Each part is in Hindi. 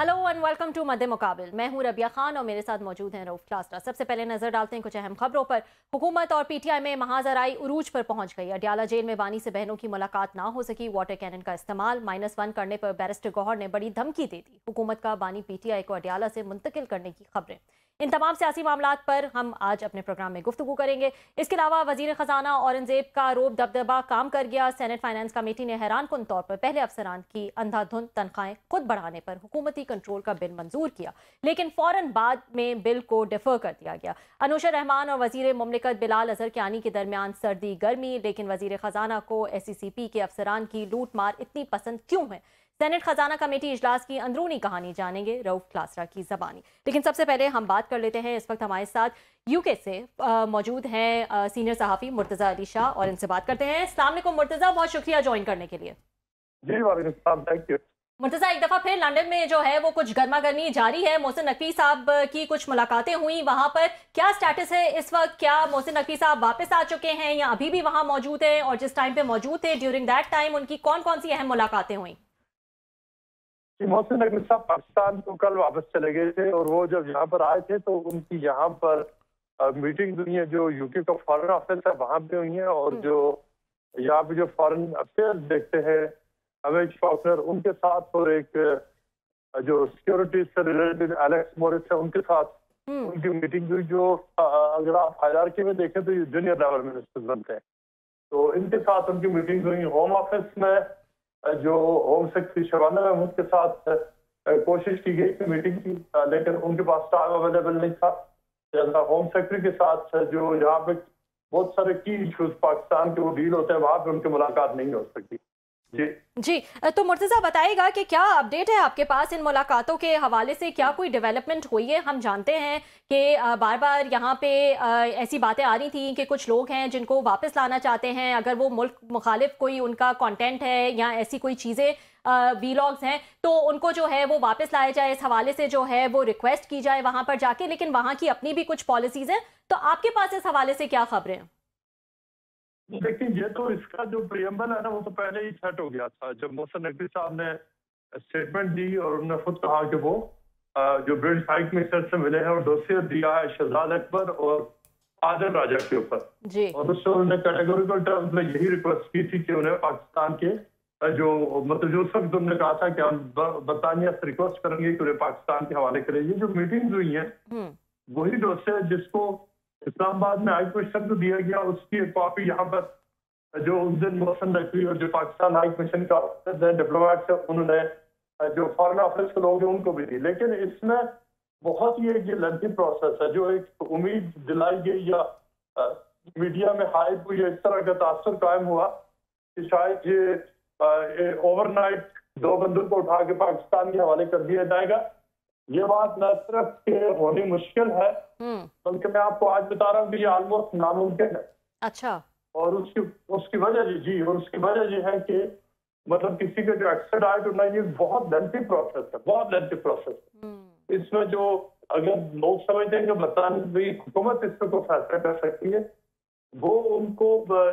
हेलो एंड वेलकम टू मध्य मुकाबिल। मैं हूं रबिया खान और मेरे साथ मौजूद हैं रऊफ क्लास्टर। सबसे पहले नजर डालते हैं कुछ अहम खबरों पर। हुकूमत और पीटीआई में महाजराई उरूज पर पहुंच गई। अडयाला जेल में बानी से बहनों की मुलाकात ना हो सकी। वाटर कैनन का इस्तेमाल -1 करने पर बैरिस्टर गौहर ने बड़ी धमकी दे दी। हुकूमत का बानी पीटीआई को अडयाला से मुंतकिल करने की खबरें। इन तमाम सियासी मामलात पर हम आज अपने प्रोग्राम में गुफ्तगू करेंगे। इसके अलावा वजीर खजाना औरंगजेब का रोब दबदबा काम कर गया। सेनेट फाइनेंस कमेटी ने हैरान कुन तौर पर पहले अफसरान की अंधाधुंध तनख्वाहें खुद बढ़ाने पर हुकूमती कंट्रोल का बिल मंजूर किया, लेकिन फौरन बाद में बिल को डिफर कर दिया गया। अनूशा रहमान और वजीर मुमलिकत बिलाल अजहर कियानी के दरमियान सर्दी गर्मी, लेकिन वजीर खजाना को SECP के अफसरान की लूट मार इतनी पसंद क्यों है? सेनेट खजाना कमेटी इजलास की अंदरूनी कहानी जानेंगे रऊफ क्लास्टर की जबानी। लेकिन सबसे पहले हम बात कर लेते हैं, इस वक्त हमारे साथ यूके से मौजूद हैं सीनियर सहाफ़ी मुर्तज़ा अली शाह, और इनसे बात करते हैं। अस्सलाम वालेकुम मुर्तज़ा, बहुत शुक्रिया ज्वाइन करने के लिए। जी वालेकुम, थैंक यू। मुर्तज़ा, एक दफ़ा फिर लंदन में जो है वो कुछ गर्मा गर्मी जारी है। मोहसिन नकवी साहब की कुछ मुलाकातें हुई, वहां पर क्या स्टेटस है इस वक्त? क्या मोहसिन नकवी साहब वापस आ चुके हैं या अभी भी वहां मौजूद हैं? और जिस टाइम पे मौजूद थे ड्यूरिंग दैट टाइम उनकी कौन कौन सी अहम मुलाकातें हुई? मोहसिन नकवी साहब पाकिस्तान को कल वापस चले गए थे और वो जब यहाँ पर आए थे तो उनकी यहाँ पर मीटिंग हुई है, जो यूके का फॉरेन ऑफिस है वहाँ पे हुई है, और जो यहाँ पे जो फॉरेन अफेयर्स देखते हैं अमेज फॉक्नर उनके साथ, और एक जो सिक्योरिटी से रिलेटेड एलेक्स मोरिस है उनके साथ उनकी मीटिंग हुई। जो अगर आप हायरार्की में देखें तो ये जूनियर लेवल मिनिस्टर बनते हैं, तो इनके साथ उनकी मीटिंग हुई। होम ऑफिस में जो होम सेक्रेटरी शबाना महमूद के साथ कोशिश की गई थी मीटिंग की, लेकिन उनके पास टाइम अवेलेबल नहीं था। होम सेक्रेटरी के साथ जो यहाँ पे बहुत सारे की इश्यूज पाकिस्तान के वो डील होते हैं, वहां पे उनकी मुलाकात नहीं हो सकी। जी, तो मुर्तज़ा बताइएगा कि क्या अपडेट है आपके पास इन मुलाकातों के हवाले से? क्या कोई डेवलपमेंट हुई है? हम जानते हैं कि बार बार यहाँ पे ऐसी बातें आ रही थी कि कुछ लोग हैं जिनको वापस लाना चाहते हैं, अगर वो मुल्क मुखालिफ कोई उनका कंटेंट है या ऐसी कोई चीज़ें वीलॉग्स हैं तो उनको जो है वो वापस लाया जाए। इस हवाले से जो है वो रिक्वेस्ट की जाए वहां पर जाके, लेकिन वहां की अपनी भी कुछ पॉलिसीज हैं। तो आपके पास इस हवाले से क्या खबरें हैं? देखिए, ये तो इसका जो प्रियम्बल है ना वो तो पहले ही सेट हो गया था जब मोहसिन नकवी साहब ने स्टेटमेंट दी और उन्होंने खुद कहा कि वो जो ब्रिटिश हाई कमिश्नर से मिले हैं और डोसियर दिया है शहजाद अकबर और आदिल राजा के ऊपर, और उससे उन्होंने कैटेगोरिकल टर्म्स में यही रिक्वेस्ट की थी कि उन्हें पाकिस्तान के जो मतलब जो सब तुमने कहा था कि हम बरतानिया से रिक्वेस्ट करेंगे कि उन्हें पाकिस्तान के हवाले करें। ये जो मीटिंग हुई है वही डोसियर जिसको इस्लामाबाद में हाई कमिश्नर को दिया गया, उसकी एक कॉपी यहाँ पर जो उस दिन मोहसिन नकवी और जो पाकिस्तान हाई कमीशन का डिप्लोमेट है उन्होंने जो फॉरेन ऑफिस के लोग हैं उनको भी दी। लेकिन इसमें बहुत ही एक लेंथी प्रोसेस है। जो एक उम्मीद दिलाई गई या मीडिया में हाइप हुई, इस तरह का तासुर कायम हुआ कि शायद ये ओवरनाइट 2 बंदूक को उठा के पाकिस्तान के हवाले कर दिया जाएगा। ये बात न सिर्फ के होनी मुश्किल है बल्कि मैं आपको आज बता रहा हूँ कि ये ऑलमोस्ट नामुमकिन है। अच्छा। और उसकी वजह जी और उसकी वजह ये है कि मतलब किसी के जो एक्सट्राडाइट होना ये बहुत लेंथी प्रोसेस है, बहुत लेंथी प्रोसेस है। इसमें जो अगर लोग समझते हैं कि बरतानवी हुकूमत इसमें कोई फैसला कर सकती है, वो उनको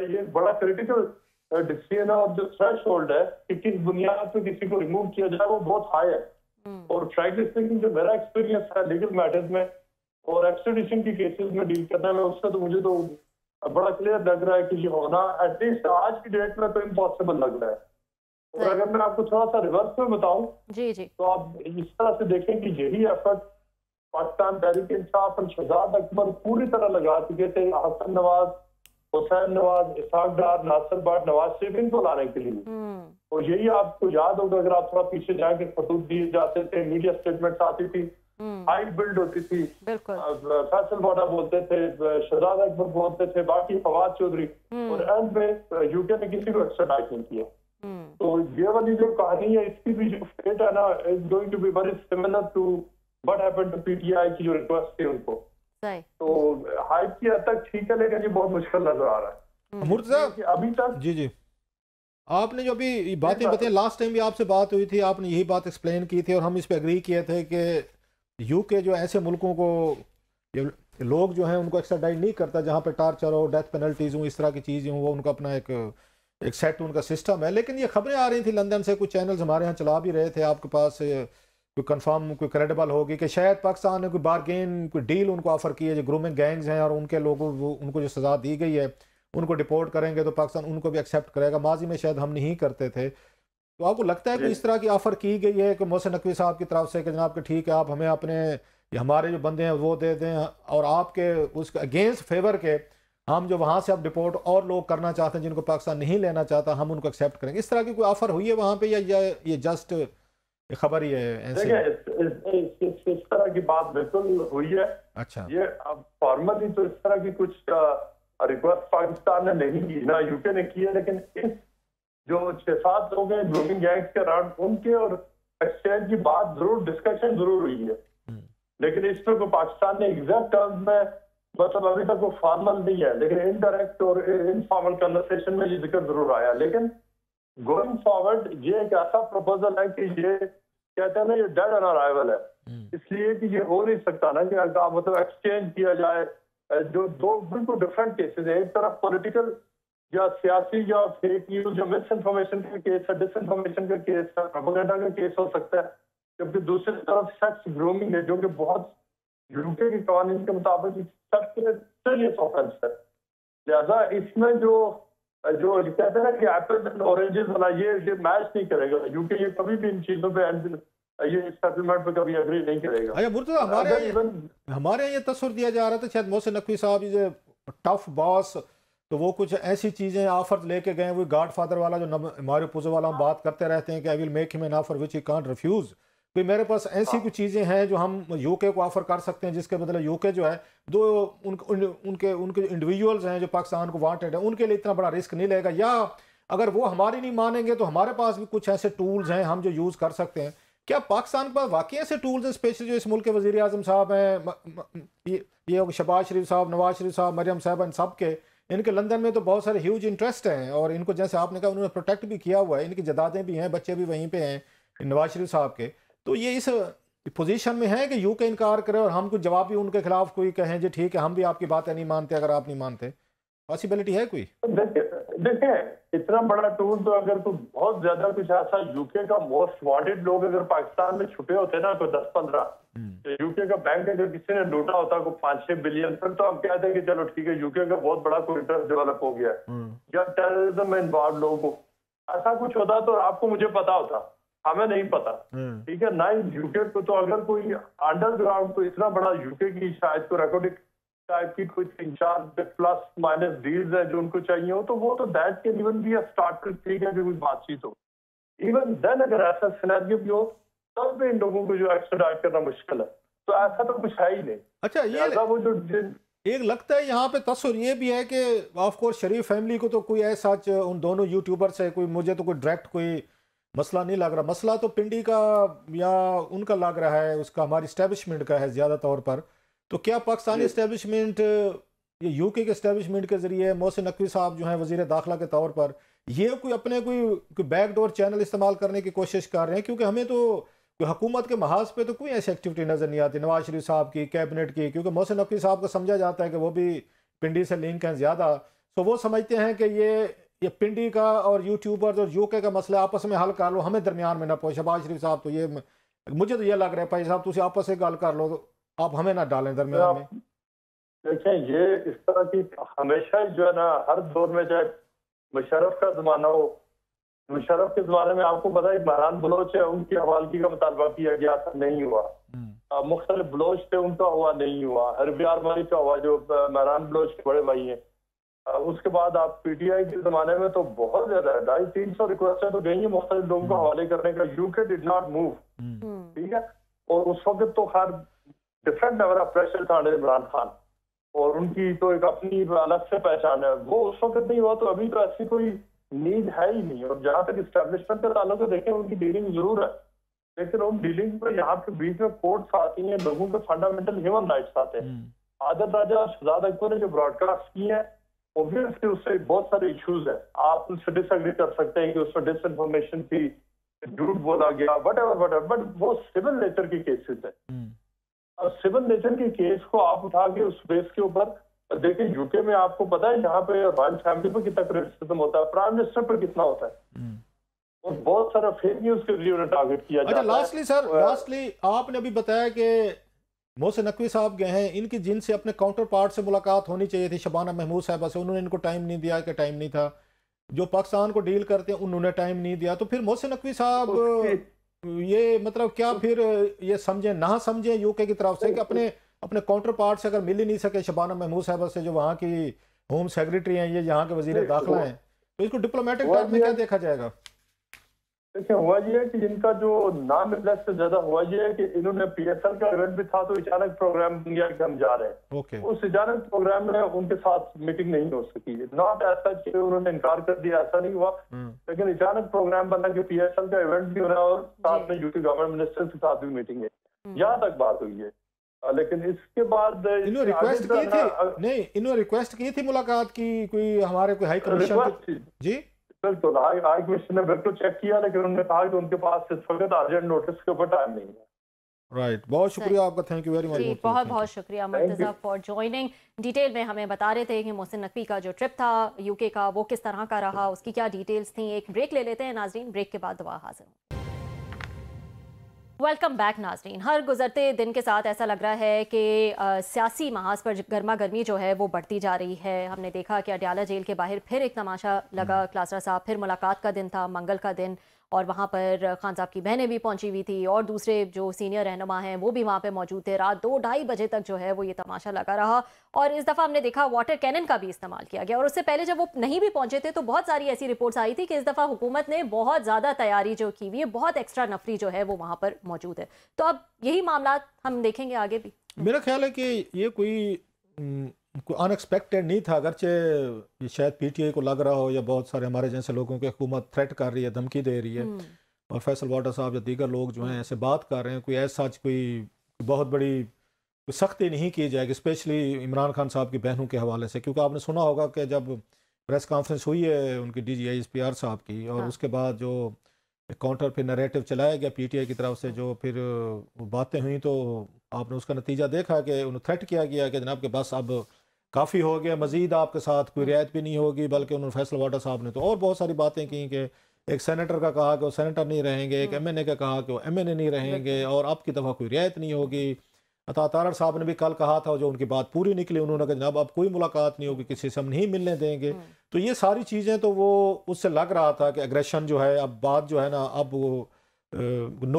ये बड़ा क्रिटिकल डिसीजन है, और जो थ्रेश होल्ड है कि किस बुनियाद पर किसी को रिमूव किया जाए वो बहुत हाई है। और फ्रैंकली स्पीकिंग जो मेरा एक्सपीरियंस है लीगल मैटर्स में और एक्सट्रेडिशन की केसेस में डील करने में, उससे तो मुझे तो बड़ा क्लियर लग रहा है कि ये होना एटलीस्ट आज की डेट में तो इम्पॉसिबल लग रहा है। और अगर मैं आपको थोड़ा सा रिवर्स में बताऊं जी तो आप इस तरह से देखें कि यही एफर्ट पाकिस्तान तहरीक इंसाफ और शहजाद अकबर पूरी तरह लगा चुके थे हसन नवाज, हुसैन नवाज, इसहाक डार, नासिर भट्ट, नवाज शरीफ इनको लाने के लिए। और यही आपको याद होगा अगर आप थोड़ा पीछे जाके खतूत दिए जाते थे, मीडिया स्टेटमेंट्स आती थी, हाइट बिल्ड होती थी, फैसल वाडा बोलते थे, शहजाद अकबर बोलते थे, बाकी फवाद चौधरी, और एंड में यूके ने किसी को एक्स्ट्राडाइट नहीं किया। तो ये वाली जो कहानी है इसकी भी जो फेट है ना is going to be very similar to what happened to PTI की जो रिक्वेस्ट थी उनको। तो हाइट की हद तक ठीक है, लेकिन ये बहुत मुश्किल नजर आ रहा है मुर्तज़ा अभी तक। जी आपने जो अभी बातें बताई, लास्ट टाइम भी आपसे बात हुई थी, आपने यही बात एक्सप्लेन की थी और हम इस पे एग्री किए थे कि यूके जो ऐसे मुल्कों को लोग जो हैं उनको एक्स्ट्राडाइट नहीं करता जहाँ पे टार्चर हो, डेथ पेनल्टीज हो, इस तरह की चीज़ें हों, वो उनका अपना एक सेट उनका सिस्टम है। लेकिन ये खबरें आ रही थी लंदन से, कुछ चैनल्स हमारे यहाँ चला भी रहे थे, आपके पास कोई कंफर्म कोई क्रेडिबल होगी कि शायद पाकिस्तान ने कोई बारगेन कोई डील उनको ऑफर की है, जो ग्रूमिंग गैंग्स हैं और उनके लोगों उनको जो सज़ा दी गई है उनको डिपोर्ट करेंगे तो पाकिस्तान उनको भी एक्सेप्ट करेगा। माजी में शायद हम नहीं करते थे, तो आपको लगता है कि इस तरह की ऑफर की गई है कि मोहसिन नकवी साहब की तरफ से कि जनाब कि ठीक है आप हमें अपने हमारे जो बंदे हैं वो दे दें और आपके उसके अगेंस्ट फेवर के हम जो वहाँ से आप डिपोर्ट और लोग करना चाहते हैं जिनको पाकिस्तान नहीं लेना चाहता हम उनको एक्सेप्ट करेंगे? इस तरह की कोई ऑफर हुई है वहाँ पे या ये जस्ट खबर ही है ऐसे? देखिए इस तरह की बात बिल्कुल हुई है। अच्छा, ये अब फॉर्मली तो इस तरह की कुछ रिक्वेस्ट पाकिस्तान ने नहीं की, ना यूके ने की है, लेकिन इस जो 6-7 लोग हैं ग्रूमिंग गैंग्स के राउंड उनके और एक्सचेंज की बात जरूर डिस्कशन जरूर हुई है, लेकिन इसमें को पाकिस्तान ने एग्जैक्ट टर्म्स में मतलब अभी तक वो फॉर्मल नहीं है, लेकिन इनडायरेक्ट और इनफॉर्मल कन्वर्सेशन में ये जिक्र जरूर आया। लेकिन गोइंग फॉरवर्ड ये एक ऐसा प्रपोजल है कि ये कहते हैं ना ये डेड ऑन अराइवल है, इसलिए कि ये हो नहीं सकता ना कि अगर मतलब एक्सचेंज किया जाए। जो दो बिल्कुल डिफरेंट केसेस है, एक तरफ पॉलिटिकल या सियासी या फेक न्यूज या मिस इन्फॉर्मेशन का केस है, डिस इन्फॉर्मेशन का केस है, प्रोपेगेंडा का केस हो सकता है, जबकि दूसरी तरफ सेक्स ग्रूमिंग है जो कि बहुत यूके के कानून के मुताबिक सीरियस ऑफेंस है। लिहाजा इसमें जो कहते हैं ना कि एप्पल एंड ऑरेंजेस वाला ये मैच नहीं करेगा। यूके ये कभी भी इन चीजों पे ये सेटलमेंट पे कभी एग्री नहीं करेगा। अच्छा मुर्तजा, हमारे यहाँ ये तस्वीर दिया जा रहा था शायद मोहसिन नकवी साहब इज टफ बॉस, तो वो कुछ ऐसी चीजें ऑफर लेके गए, वो गॉड फादर वाला जो मारियो पुजो वाला हम बात करते रहते हैं कि I will make him an offer which he can't refuse. तो मेरे पास ऐसी कुछ चीज़ें हैं जो हम यूके को ऑफर कर सकते हैं, जिसके बदले यूके जो है दो उनके इंडिविजुअल्स हैं जो पाकिस्तान को वांटेड है उनके लिए इतना बड़ा रिस्क नहीं लेगा, या अगर वो हमारी नहीं मानेंगे तो हमारे पास भी कुछ ऐसे टूल्स हैं हम जो यूज़ कर सकते हैं। क्या पाकिस्तान के पास वाकई ऐसे टूल्स हैं, स्पेशली जो इस मुल्क के वज़ीर आज़म साहब हैं, ये शहबाज शरीफ साहब, नवाज शरीफ साहब, मरियम साहब, इन सब के इनके लंदन में तो बहुत सारे ह्यूज इंटरेस्ट हैं और इनको जैसे आपने कहा उन्होंने प्रोटेक्ट भी किया हुआ है, इनकी जदादें भी हैं, बच्चे भी वहीं पे हैं नवाज शरीफ साहब के। तो ये इस पोजीशन में है कि यूके इनकार करे और हम कुछ जवाब भी उनके खिलाफ कोई कहें जी ठीक है हम भी आपकी बातें नहीं मानते अगर आप नहीं मानते, पॉसिबिलिटी है कोई? देखिए इतना बड़ा टूल तो अगर तो बहुत ज्यादा कुछ ऐसा यूके का मोस्ट वांटेड लोग अगर पाकिस्तान में छुपे होते ना कोई 10-15 यूके का बैंक अगर किसी ने लूटा होता को 5-6 बिलियन, फिर तो हम कहते हैं कि चलो ठीक है यूके का बहुत बड़ा कोई इंटरेस्ट डेवलप हो गया या टेररिज्म में इन्वॉल्व लोगों को ऐसा कुछ होता तो आपको मुझे पता होता, हमें नहीं पता, ठीक है ना। यूके को तो अगर कोई अंडरग्राउंड तो इतना बड़ा यूके की शायद को रिकॉर्डिंग टाइप की कोई 3-4 प्लस माइनस डील्स है जो उनको चाहिए हो तो वो तो that can even be a start ठीक है कि कोई बातचीत हो। इवन देन अगर ऐसा सिनेरियो भी हो तब भी इन लोगों को जो एक्सट्राडाइट करना मुश्किल है, तो ऐसा तो कुछ है ही नहीं। अच्छा ये वो जो एक लगता है यहाँ पे तस्वीर ये भी है कि ऑफ कोर्स शरीफ फैमिली को तो कोई ऐसा उन दोनों यूट्यूबर से कोई मुझे तो कोई डायरेक्ट कोई मसला नहीं लग रहा, मसला तो पिंडी का या उनका लग रहा है, उसका हमारी इस्टेब्लिशमेंट का है ज़्यादा तौर पर। तो क्या पाकिस्तानी इस्टेब्लिशमेंट ये यूके के इस्टेब्लिशमेंट के ज़रिए मोहसिन नकवी साहब जो हैं वज़ीर दाखिला के तौर पर ये कोई अपने कोई बैकडोर चैनल इस्तेमाल करने की कोशिश कर रहे हैं? क्योंकि हमें तो हुकूमत के महाज पे तो कोई ऐसी एक्टिविटी नज़र नहीं आती नवाज शरीफ साहब की, कैबिनेट की, क्योंकि मोहसिन नकवी साहब को समझा जाता है कि वो भी पिंडी से लिंक हैं ज़्यादा, तो वो समझते हैं कि ये पिंडी का और यूट्यूबर और यूके का मसला आपस में हल कर लो, हमें दरमियान में ना पहुंचे। शहबाज शरीफ साहब तो ये मुझे तो ये लग रहा है भाई साहब तुम आपस में गल कर लो, तो आप हमें ना डालें दरमियान में। देखें ये इस तरह की हमेशा जो है ना हर दौर में, चाहे मुशर्रफ का जमाना हो, मुशर्रफ के जमाने में आपको पता है महरान बलोच है उनकी हवालगी का मुतालबा किया गया था, नहीं हुआ। मुख्तलिफ बलोच थे उनका हुआ, नहीं हुआ। हरबियार मारी का हुआ जो महरान बलोच के बड़े भाई हैं। उसके बाद आप पीटीआई के जमाने में तो बहुत ज्यादा 250-300 रिक्वेस्टें तो गई है मुख्तलिफ लोगों को हवाले करने का, यूके डिड नॉट मूव, ठीक है। और उस वक्त तो हर डिफरेंट लेवल ऑफ प्रेशर था इमरान खान और उनकी तो एक अपनी अलग से पहचान है, वो उस वक्त नहीं हुआ तो अभी तो ऐसी कोई नीड है ही नहीं। और जहाँ तक इस्टेब्लिशमेंट का ताल्लुक है देखें उनकी डीलिंग जरूर है, लेकिन उन डीलिंग में यहाँ पे बीच में कोर्ट्स आती हैं, लोगों के फंडामेंटल ह्यूमन राइट्स आते हैं। आदत राजा और शहजाद अकबर ने जो ब्रॉडकास्ट की है ऑब्वियसली उससे बहुत सारे इश्यूज है, आप उससे डिसएग्री कर सकते हैं कि उसमें डिसइंफॉर्मेशन थी, झूठ बोला गया, वट बट वो सिविल नेचर के केसेस है। और सिविल नेचर के केस को आप उठा के उस बेस के ऊपर देखिए, यूके में आपको पता है यहाँ पे रॉयल फैमिली पर कितना क्रिटिसिज्म होता है, प्राइम मिनिस्टर पर कितना होता है, और बहुत सारा फेक न्यूज के लिए उन्हें टारगेट किया अच्छा, जाता है। लास्टली सर, लास्टली आपने अभी बताया कि मोहसिन नकवी साहब गए हैं, इनकी जिनसे अपने काउंटर पार्ट से मुलाकात होनी चाहिए थी, शबाना महमूद साहबा से, उन्होंने इनको टाइम नहीं दिया कि टाइम नहीं था। जो पाकिस्तान को डील करते हैं उन्होंने टाइम नहीं दिया। तो फिर मोहसिन नकवी साहब ये मतलब क्या फिर ये समझें ना समझें यूके की तरफ से कि अपने अपने काउंटर पार्ट से अगर मिल ही नहीं सके शबाना महमूद साहबा से, जो वहाँ की होम सेक्रेटरी हैं, ये यहाँ के वजीर दाखिला हैं, तो इसको डिप्लोमेटिक टर्म में क्या देखा जाएगा? देखिए, हुआ ये है कि जिनका जो नाम से ज्यादा हुआ ये है कि इन्होंने PSL का इवेंट भी था, तो अचानक प्रोग्राम इंडिया के हम जा रहे हैं। ओके। उस अचानक प्रोग्राम में उनके साथ मीटिंग नहीं हो सकी। नॉट ऐसा कि उन्होंने इनकार कर दिया, ऐसा नहीं हुआ, लेकिन अचानक प्रोग्राम बना कि PSL का इवेंट भी होना और साथ में यूपी गवर्नमेंट मिनिस्टर के साथ भी मीटिंग है। यहाँ तक बात हुई है, लेकिन इसके बाद इन्होंने रिक्वेस्ट की थी, नहीं इन्होंने रिक्वेस्ट की थी मुलाकात की, कोई हमारे कोई हाई कमीशन जी बिल्कुल हाई कमीशन ने बिल्कुल चेक किया, लेकिन उन्होंने कहा कि उनके पास इस वक्त अर्जेंट नोटिस के ऊपर टाइम नहीं है। राइट, बहुत शुक्रिया आपका, थैंक यू वेरी मच। बहुत बहुत शुक्रिया मुर्तज़ा फॉर ज्वाइनिंग। डिटेल में हमें बता रहे थे कि मोहसिन नकवी का जो ट्रिप था यूके का वो किस तरह का रहा, उसकी क्या डिटेल्स थी। एक ब्रेक ले लेते हैं नाजरीन, ब्रेक के बाद दोबारा हाजिर हूँ। वेलकम बैक नाजरीन। हर गुजरते दिन के साथ ऐसा लग रहा है कि सियासी महाज पर गर्मा गर्मी जो है वो बढ़ती जा रही है। हमने देखा कि अडयाला जेल के बाहर फिर एक तमाशा लगा क्लासरा साहब, फिर मुलाकात का दिन था, मंगल का दिन, और वहाँ पर खान साहब की बहनें भी पहुँची हुई थी और दूसरे जो सीनियर रहनुमा हैं वो भी वहाँ पे मौजूद थे। रात 2-2:30 बजे तक जो है वो ये तमाशा लगा रहा, और इस दफ़ा हमने देखा वाटर कैनन का भी इस्तेमाल किया गया। और उससे पहले जब वो नहीं भी पहुँचे थे तो बहुत सारी ऐसी रिपोर्ट्स आई थी कि इस दफ़ा हुकूमत ने बहुत ज़्यादा तैयारी जो की हुई है, बहुत एक्स्ट्रा नफरी जो है वो वहाँ पर मौजूद है। तो अब यही मामला हम देखेंगे आगे भी। मेरा ख्याल है कि ये कोई अनएक्सपेक्टेड नहीं था, अगरचे शायद PTI को लग रहा हो या बहुत सारे हमारे जैसे लोगों की हुकूमत थ्रेट कर रही है, धमकी दे रही है, और फैसल वाटर साहब या दीगर लोग जो हैं ऐसे बात कर रहे हैं, कोई ऐसा कोई बहुत बड़ी सख्ती नहीं की जाएगी, स्पेशली इमरान खान साहब की बहनों के हवाले से। क्योंकि आपने सुना होगा कि जब प्रेस कॉन्फ्रेंस हुई है उनकी DG ISPR साहब की, और उसके बाद जो काउंटर पे नैरेटिव चलाया गया PTI की तरफ से, जो फिर बातें हुई, तो आपने उसका नतीजा देखा कि उन्हें थ्रेट किया गया कि जनाब के बस अब काफ़ी हो गया, मज़ीद आपके साथ कोई रियायत भी नहीं होगी। बल्कि उन्होंने फैसल वाटर साहब ने तो और बहुत सारी बातें की कि एक सेनेटर का कहा कि वो सेनेटर नहीं रहेंगे, एक MNA का कहा कि वो MNA नहीं रहेंगे, और अब की दफ़ा कोई रियायत नहीं होगी। अता तारड़ साहब ने भी कल कहा था, जो उनकी बात पूरी निकली, उन्होंने कहा जनाब अब कोई मुलाकात नहीं होगी, किसी से हम नहीं मिलने देंगे। तो ये सारी चीज़ें, तो वो उससे लग रहा था कि एग्रेशन जो है, अब बात जो है ना, अब वो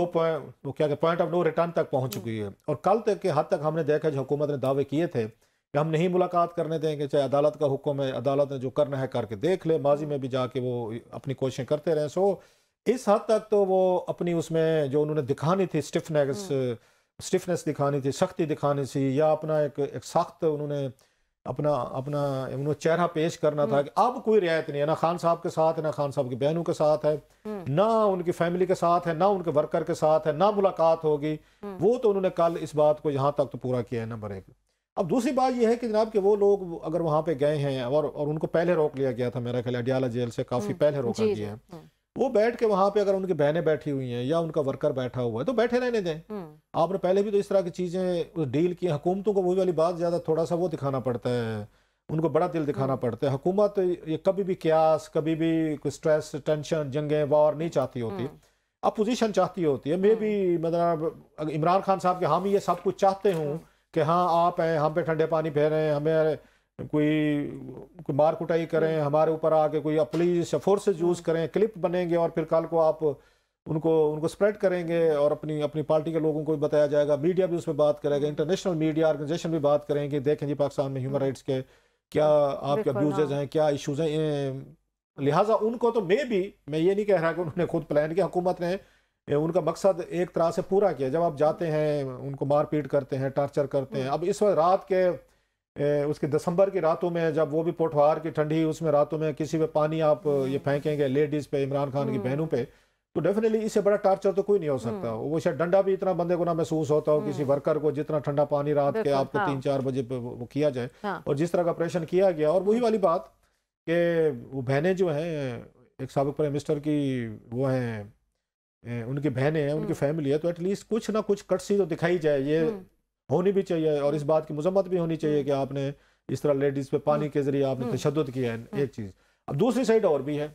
पॉइंट ऑफ नो रिटर्न तक पहुंच चुकी है। और कल तक के हद तक हमने देखा जो हुकूमत ने दावे किए थे कि हम नहीं मुलाकात करने देंगे, चाहे अदालत का हुक्म है, अदालत ने जो करना है करके देख ले, माजी में भी जाके वो अपनी कोशिशें करते रहे। सो इस हद तक तो वो अपनी उसमें जो उन्होंने दिखानी थी स्टिफनेस दिखानी थी, सख्ती दिखानी थी, या अपना एक सख्त उन्होंने उन्होंने चेहरा पेश करना था कि अब कोई रियायत नहीं है, ना खान साहब के साथ है, ना खान साहब की बहनों के साथ है, ना उनकी फैमिली के साथ है, ना उनके वर्कर के साथ है, ना मुलाकात होगी। वो तो उन्होंने कल इस बात को यहाँ तक तो पूरा किया है, नंबर 1। अब दूसरी बात यह है कि जनाब कि वो लोग अगर वहाँ पे गए हैं और उनको पहले रोक लिया गया था, मेरा ख्याल अडयाला जेल से काफ़ी पहले रोका गया है, वो बैठ के वहाँ पे अगर उनकी बहनें बैठी हुई हैं या उनका वर्कर बैठा हुआ है तो बैठे रहने दें। आपने पहले भी तो इस तरह की चीज़ें डील की। हुकूमतों को वही वाली बात ज़्यादा थोड़ा सा वो दिखाना पड़ता है, उनको बड़ा दिल दिखाना पड़ता है। हुकूमत ये कभी भी क्यास, कभी भी कोई स्ट्रेस, टेंशन, जंगें, वार नहीं चाहती होती, अपोजिशन चाहती होती है। मे भी मतलब इमरान खान साहब के हम ये सब कुछ चाहते हूँ कि हाँ आप हैं, हम पे ठंडे पानी फेरें, हमें कोई मार कुटाई करें, हमारे ऊपर आके कोई पुलिस या फोर्सेस यूज़ करें, क्लिप बनेंगे और फिर कल को आप उनको स्प्रेड करेंगे और अपनी पार्टी के लोगों को भी बताया जाएगा, मीडिया भी उस पर बात करेगा, इंटरनेशनल मीडिया ऑर्गेनाइजेशन भी बात करेंगे, देखें जी पाकिस्तान में ह्यूमन राइट्स के क्या आपके अब्यूजेज हैं, क्या इशूज़ हैं। लिहाजा उनको तो मैं ये नहीं कह रहा कि उन्होंने खुद प्लान किया, हुकूमत ने उनका मकसद एक तरह से पूरा किया। जब आप जाते हैं उनको मारपीट करते हैं, टार्चर करते हैं। अब इस वक्त रात के उसके दिसंबर की रातों में, जब वो भी पोठवार की ठंडी उसमें रातों में किसी पे पानी आप ये फेंकेंगे लेडीज़ पे, इमरान खान की बहनों पे, तो डेफिनेटली इससे बड़ा टार्चर तो कोई नहीं हो सकता। वो शायद डंडा भी इतना बंदे को ना महसूस होता हो किसी वर्कर को, जितना ठंडा पानी रात के आपको 3-4 बजे वो किया जाए, और जिस तरह का ऑपरेशन किया गया। और वही वाली बात कि वो बहनें जो हैं, एक साबिक प्राइम मिनिस्टर की वो हैं, उनकी बहनें हैं, उनकी फैमिली है, तो एटलीस्ट कुछ ना कुछ कटसी तो दिखाई जाए, ये होनी भी चाहिए। और इस बात की मजम्मत भी होनी चाहिए कि आपने इस तरह लेडीज पे पानी के जरिए आपने तशद्दुद किया है, एक चीज। अब दूसरी साइड और भी है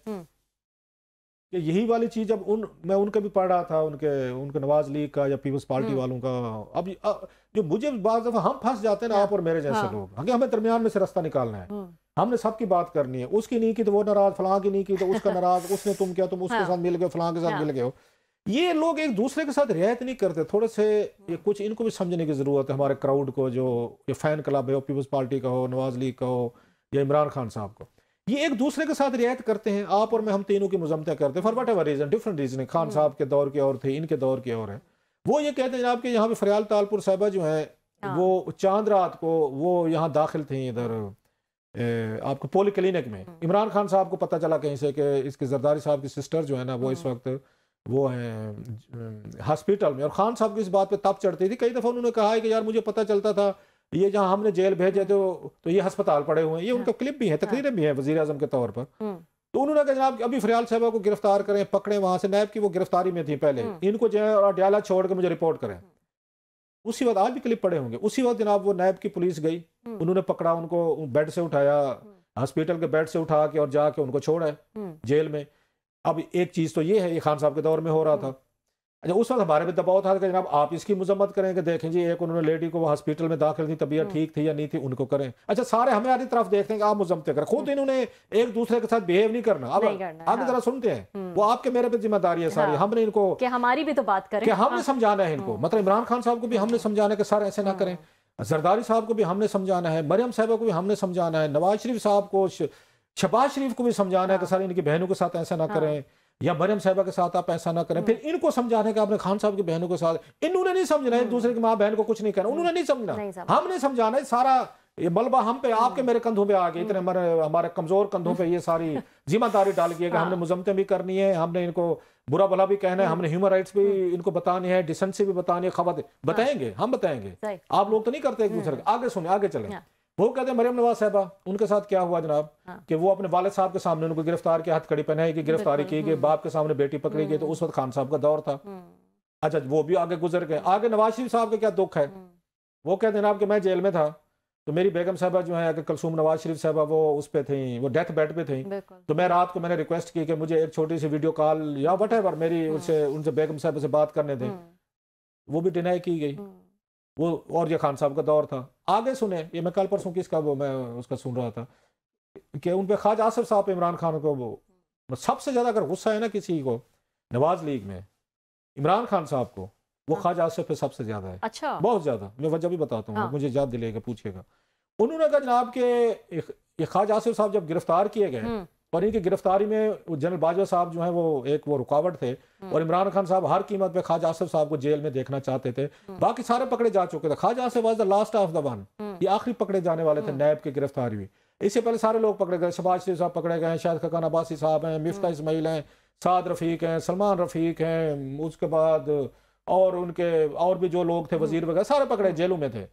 कि यही वाली चीज़ अब मैं उनके भी पढ़ रहा था, उनके नवाज लीग का या पीपल्स पार्टी वालों का। अब जो मुझे बात दफा हम फंस जाते हैं ना, आप और मेरे जैसे लोग, आगे हमें दरमियान में से रास्ता निकालना है, हमने सबकी बात करनी है, उसकी नहीं की तो वो नाराज, फलां की नहीं की तो उसका नाराज, उसने तुम किया तुम उसके साथ मिल गए, फलां के साथ मिल गए हो। ये लोग एक दूसरे के साथ रियायत नहीं करते, थोड़े से ये कुछ इनको भी समझने की जरूरत है, हमारे क्राउड को, जो ये फैन क्लब है, पीपल्स पार्टी का हो, नवाज लीग का हो या इमरान खान साहब को, ये एक दूसरे के साथ रियायत करते हैं। आप और मैं, हम तीनों की मुजम्मतें करते हैं for whatever reason, different reason. Khan sahab के दौर के और थे, इनके दौर के और है। वो ये कहते हैं जनाब कि यहाँ पे फरियाल तालपुर साहिबा जो है वो चांद रात को वो यहाँ दाखिल थी इधर आपको पोली क्लिनिक में। इमरान खान साहब को पता चला कहीं से कि इसके जरदारी साहब की सिस्टर जो है ना वो इस वक्त वो हैं हॉस्पिटल में, और खान साहब की इस बात पे तप चढ़ती थी। कई दफ़ा उन्होंने कहा है कि यार मुझे पता चलता था ये जहां हमने जेल भेजे तो ये अस्पताल पड़े हुए हैं। ये उनका क्लिप भी है, तकरीरें भी हैं वजीर आजम के तौर पर। तो उन्होंने कहा जनाब अभी फरियाल साहबा को गिरफ्तार करें, पकड़े, वहां से नैब की वो गिरफ्तारी में थी पहले, इनको जो है और अडयाला छोड़ के मुझे रिपोर्ट करें। उसी वक्त, आज भी क्लिप पड़े होंगे, उसी वक्त जनाब वो नैब की पुलिस गई, उन्होंने पकड़ा, उनको बेड से उठाया, हॉस्पिटल के बेड से उठा के और जाके उनको छोड़ा जेल में। अब एक चीज तो ये है, ये खान साहब के दौर में हो रहा था। अच्छा, उस वक्त हमारे भी दबाव था कि जनाब आप इसकी मजम्मत करें कि देखें जी एक उन्होंने लेडी को वो हॉस्पिटल में दाखिल थी, तबीयत ठीक थी या नहीं थी, उनको करें। अच्छा, सारे हमारी तरफ देखते हैं कि आप मुजम्मतें करें, खुद इन्होंने एक दूसरे के साथ बिहेव नहीं करना। अब आगे जरा सुनते हैं, वो आपके मेरे पे जिम्मेदारी है सारी, हमने इनको कि हमारी भी तो बात करें, कि हमने समझाना है इनको, मतलब इमरान खान साहब को भी हमने समझाना है कि सर ऐसे ना करें, जरदारी साहब को भी हमने समझाना है, मरियम साहबा को भी हमने समझाना है, नवाज शरीफ साहब को, शहबाज शरीफ को भी समझाना है कि सर इनकी बहनों के साथ ऐसा ना करें, या मरियम साहिबा के साथ आप ऐसा ना करें। फिर इनको समझाने का आपने खान साहब की बहनों के साथ, इन्होंने नहीं समझना एक दूसरे की माँ बहन को कुछ नहीं करना, उन्होंने नहीं समझना, हमने समझाना है। सारा ये मलबा हम पे, आपके मेरे कंधों पे आ गए, इतने हमारे कमजोर कंधों पे ये सारी जिम्मेदारी डाल गई कि हमने मुजम्मतें भी करनी है, हमने इनको बुरा भला भी कहना है, हमने ह्यूमन राइट्स भी इनको बतानी है, डिसेंसी भी बतानी है, खबर बताएंगे, हम बताएंगे, आप लोग तो नहीं करते एक दूसरे के। आगे सुने, आगे चले। वो कहते हैं मरियम नवाज साहबा, उनके साथ क्या हुआ जनाब कि वो अपने वालिद साहब के सामने उनको गिरफ्तार किया, हथकड़ी पहनाई की, गिरफ्तारी की गई, बाप के सामने बेटी पकड़ी गई, तो उस वक्त खान साहब का दौर था। अच्छा, वो भी आगे गुजर गए। आगे नवाज शरीफ साहब का क्या दुख है, वो कहते हैं जनाब कि मैं जेल में था तो मेरी बेगम साहबा जो है कलसूम नवाज शरीफ साहबा वो उस पे थी, वो डेथ बेड पे थी, तो मैं रात को मैंने रिक्वेस्ट की कि मुझे एक छोटी सी वीडियो कॉल या व्हाटएवर मेरी उनसे बेगम साहबा से बात करने दें, वो भी डिनाई की गई। वो और ये खान साहब का दौर था। आगे सुने, ये मैं कल परसों किसका वो मैं उसका सुन रहा था कि उन पे ख्वाजा आसिफ साहब इमरान खान को वो सबसे ज्यादा अगर गुस्सा है ना किसी को नवाज लीग में, इमरान खान साहब को, वो ख्वाजा आसिफ पे सबसे ज्यादा है। अच्छा, बहुत ज्यादा। मैं वजह भी बताता हूँ, मुझे याद दिलेगा, पूछेगा। उन्होंने कहा जनाब के ये ख्वाजा आसिफ साहब जब गिरफ्तार किए गए और इनकी गिरफ्तारी में जनरल बाजवा साहब जो है वो रुकावट थे, और इमरान खान साहब हर कीमत पे ख्वाजा आसिफ साहब को जेल में देखना चाहते थे। बाकी सारे पकड़े जा चुके थे, Khawaja Asif was the last of the one, ये आखिरी पकड़े जाने वाले थे नैब की गिरफ्तारी हुई। इससे पहले सारे लोग पकड़े गए, शहबाज शरीफ साहब पकड़े गए, शाहिद खकान अब्बासी साहब हैं, मिफ्ता इस्माइल हैं, साद रफीक हैं, सलमान रफीक हैं, उसके बाद और उनके और भी जो लोग थे वजीर वगैरह सारे पकड़े, जेलों में थे।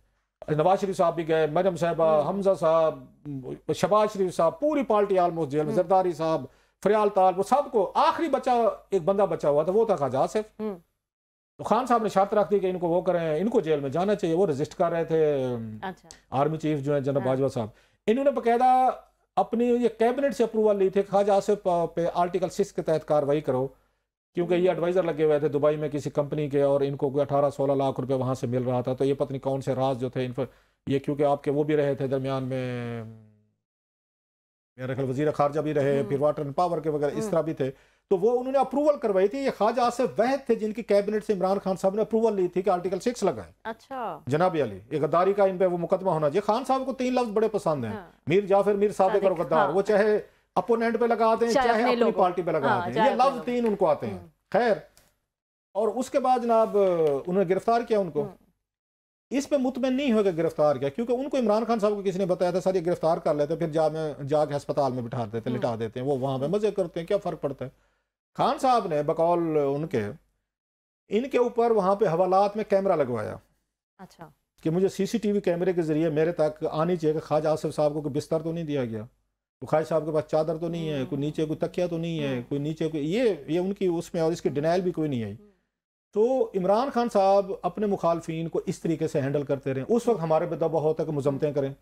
नवाज शरीफ साहब भी गए, मरियम साहबा, हमजा साहब, शहबाज शरीफ साहब, पूरी पार्टी ऑलमोस्ट जेल में, जरदारी साहब, फरियाल ताल, वो सबको आखिरी बचा एक बंदा बचा हुआ था, वो था ख्वाजा आसिफ। तो खान साहब ने शर्त रख दी कि इनको वो करें, इनको जेल में जाना चाहिए। वो रजिस्ट कर रहे थे आर्मी चीफ जो है जनरल बाजवा साहब, इन्होंने बकायदा अपनी ये कैबिनेट से अप्रूवल ली थी ख्वाजा आसिफ पे आर्टिकल 6 के तहत कार्रवाई करो, क्योंकि ये एडवाइजर लगे हुए थे दुबई में किसी कंपनी के, और इनको 18-16 लाख रुपए वहां से मिल रहा था। तो ये पत्नी कौन से राज जो थे इन पर, ये क्योंकि आपके वो भी रहे थे दरमियान में, मेरे ख्याल वजीर खारजा भी रहे, फिर वाटर एंड पावर के वगैरह इस तरह भी थे, तो वो उन्होंने अप्रूवल करवाई थी। ये ख्वाजा आसिफ वह थे जिनकी कैबिनेट से इमरान खान साहब ने अप्रूवल ली थी कि आर्टिकल 6 लगाए। अच्छा, जनाब अली, ये गद्दारी का इन पे वो मुकदमा होना चाहिए। खान साहब को 3 लफ्ज बड़े पसंद हैं, मीर जाफिर, मीर सादिक और गद्दार। वो चाहे अपोनेंट पे लगा दें, चाहे अपनी पार्टी पे लगा दें, ये लफ्ज 3 उनको आते हैं। खैर, और उसके बाद जनाब उन्होंने गिरफ्तार किया उनको। इस पे मुतमईन नहीं होगा गिरफ्तार किया, क्योंकि उनको इमरान खान साहब को किसी ने बताया था सर ये गिरफ्तार कर लेते, फिर जाके अस्पताल में बिठा देते, लिटा देते हैं, वो वहां पे मजे करते हैं, क्या फर्क पड़ता है। खान साहब ने बकौल उनके इनके ऊपर वहां पे हवालात में कैमरा लगवाया। अच्छा, कि मुझे सीसीटीवी कैमरे के जरिए मेरे तक आनी चाहिए कि ख्वाजा आसिफ साहब को कोई बिस्तर तो नहीं दिया गया, ख्वाजा साहब के पास चादर तो नहीं है, कोई नीचे कोई तकिया तो नहीं है, कोई नीचे कोई ये उनकी उसमें, और इसकी डिनाइल भी कोई नहीं आई। तो इमरान खान साहब अपने मुखालफिन को इस तरीके से हैंडल करते रहे। उस वक्त हमारे पे दबाव होता है कि मुजम्मतें करें,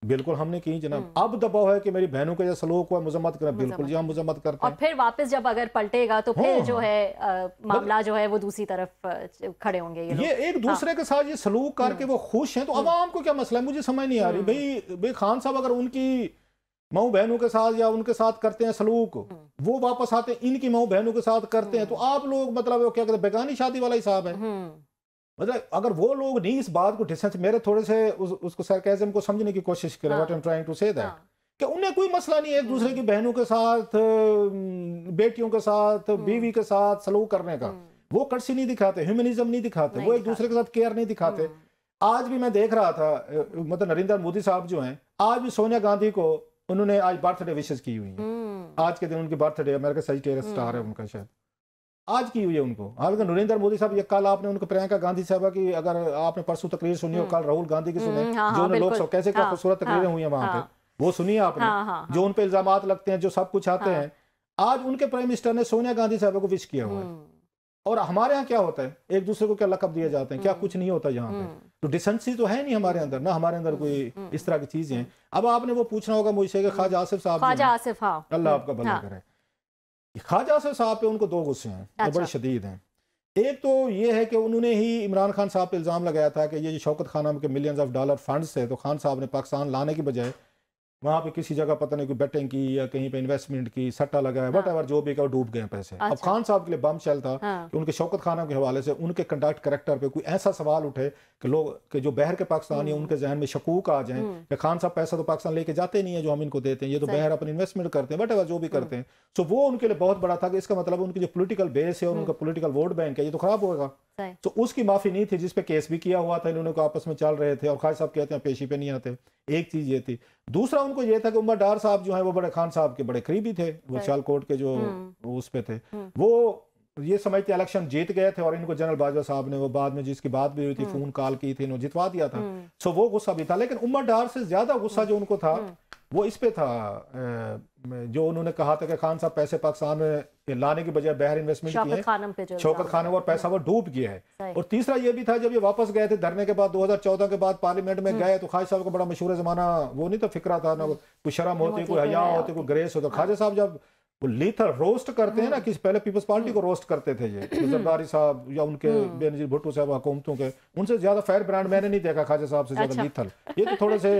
बिल्कुल हमने की जनाब। अब दबाव है कि मेरी बहनों के जैसा सलूक हुआ, मजम्मत करें, बिल्कुल जी हम मजम्मत करते और हैं। फिर वापस जब अगर पलटेगा तो फिर हाँ। जो है मामला जो है वो दूसरी तरफ खड़े होंगे ये एक दूसरे के साथ ये सलूक करके वो खुश हैं, तो अवाम को क्या मसला है, मुझे समझ नहीं आ रही। भाई खान साहब अगर उनकी मऊ बहनों के साथ या उनके साथ करते हैं सलूक, वो वापस आते हैं इनकी मऊ बहनों के साथ करते हैं, तो आप लोग मतलब वो क्या कहते हैं बेगानी शादी वाला हिसाब है। मतलब अगर वो लोग नहीं इस बात को डिस्टेंस, मेरे थोड़े से उसको सरकाज़म को समझने की कोशिश करें, what I am trying to say that, कि उन्हें कोई मसला नहीं है एक दूसरे की बहनों के साथ, बेटियों के साथ, बीवी के साथ सलूक करने का। वो कर्सी नहीं दिखाते, ह्यूमनिज्म नहीं दिखाते, वो एक दूसरे के साथ केयर नहीं दिखाते। आज भी मैं देख रहा था, मतलब नरेंद्र मोदी साहब जो हैं, आज भी सोनिया गांधी को उन्होंने आज बर्थडे विशेष की हुई है। आज के दिन उनकी बर्थडे, अमेरिका सजिटेरियस स्टार है उनका, शायद आज की हुई है उनको। हालांकि नरेंद्र मोदी साहब, ये कल आपने उनको प्रियंका गांधी साहबा की, अगर आपने परसों तकरीर सुनी हो, कल राहुल गांधी की सुने, जो उन्हें लोकसभा कैसे क्या खूबसूरत तकरीरें हुई है वहां पे, वो सुनी है आपने, जो उन पे इल्जामात लगते हैं, जो सब कुछ आते हैं। आज उनके प्राइम मिनिस्टर ने सोनिया गांधी साहबा को विश किया हुआ है। और हमारे यहाँ क्या होता है, एक दूसरे को क्या लकब दिए जाते हैं, क्या कुछ नहीं होता यहाँ पे। तो डिसेंसी तो है नहीं हमारे अंदर, ना हमारे अंदर कोई इस तरह की चीजें हैं। अब आपने वो पूछना होगा मुझसे कि ख्वाजा आसिफ साहब, अल्लाह आपका भला करे, ख्वाजा आसिफ साहब पे उनको दो गुस्से हैं, वो बड़े शदीद हैं। एक तो ये है कि उन्होंने ही इमरान खान साहब पे इल्ज़ाम लगाया था कि ये जो शौकत खाना के मिलियंस ऑफ डॉलर फंड्स थे, तो खान साहब ने पाकिस्तान लाने की बजाय वहाँ पे किसी जगह पता नहीं कोई बेटिंग की या कहीं पे इन्वेस्टमेंट की, सट्टा लगाया, वट जो भी का डूब गए पैसे। अब खान साहब के लिए बम चल था कि उनके शौकत खाना के हवाले से उनके कंडक्ट करेक्टर पे कोई ऐसा सवाल उठे कि लोग के जो बहर के पाकिस्तानी उनके जहन में शकूक आ जाए कि खान साहब पैसा तो पाकिस्तान लेके जाते नहीं है जो हम इनको देते हैं, ये तो बहर अपनी इन्वेस्टमेंट करते हैं, वट जो भी करते हैं। सो वो उनके लिए बहुत बड़ा था कि इसका मतलब उनकी जो पोलिटिकल बेस है और उनका पोलिटिकल वोट बैंक है, ये तो खराब होगा। तो उसकी माफी नहीं थी, जिसपे केस भी किया हुआ था, इन्होंने को आपस में चल रहे थे, और ख्वाजा साहब कहते हैं पेशी पे नहीं आते। एक चीज ये थी। दूसरा उनको ये था कि उमर डार साहब जो है वो बड़े खान साहब के बड़े करीबी थे, वो सियालकोट के जो उस पे थे, वो ये समझते इलेक्शन जीत गए थे, और इनको जनरल बाजवा साहब ने वो बाद में जिसकी बात भी हुई थी, फोन कॉल की थी, इन्होंने जितवा दिया था। सो वो गुस्सा भी था। लेकिन उमर डार से ज्यादा गुस्सा जो उनको था वो इस पे था, जो उन्होंने कहा था कि खान साहब पैसे पाकिस्तान में लाने की बजाय बाहर इन्वेस्टमेंट किए, शौकत खानम और पैसा वो डूब गया है। और तीसरा ये भी था, जब ये वापस गए थे धरने के बाद 2014 के बाद पार्लियामेंट में गए, तो ख्वाजा साहब का बड़ा मशहूर जमाना वो नहीं था, फिक्रा था ना, कोई शर्म होती, कोई हया होती, कोई ग्रेस होता। ख्वाजा साहब जब वो लीथर रोस्ट करते हैं ना, कि पहले पीपल्स पार्टी को रोस्ट करते थे ये जरदारी साहब या उनके बेनजीर भुट्टो साहब हुकूमतों के, उनसे ज्यादा फायर ब्रांड मैंने नहीं देखा ख्वाजा साहब से ज्यादा लीथल। ये तो थोड़े से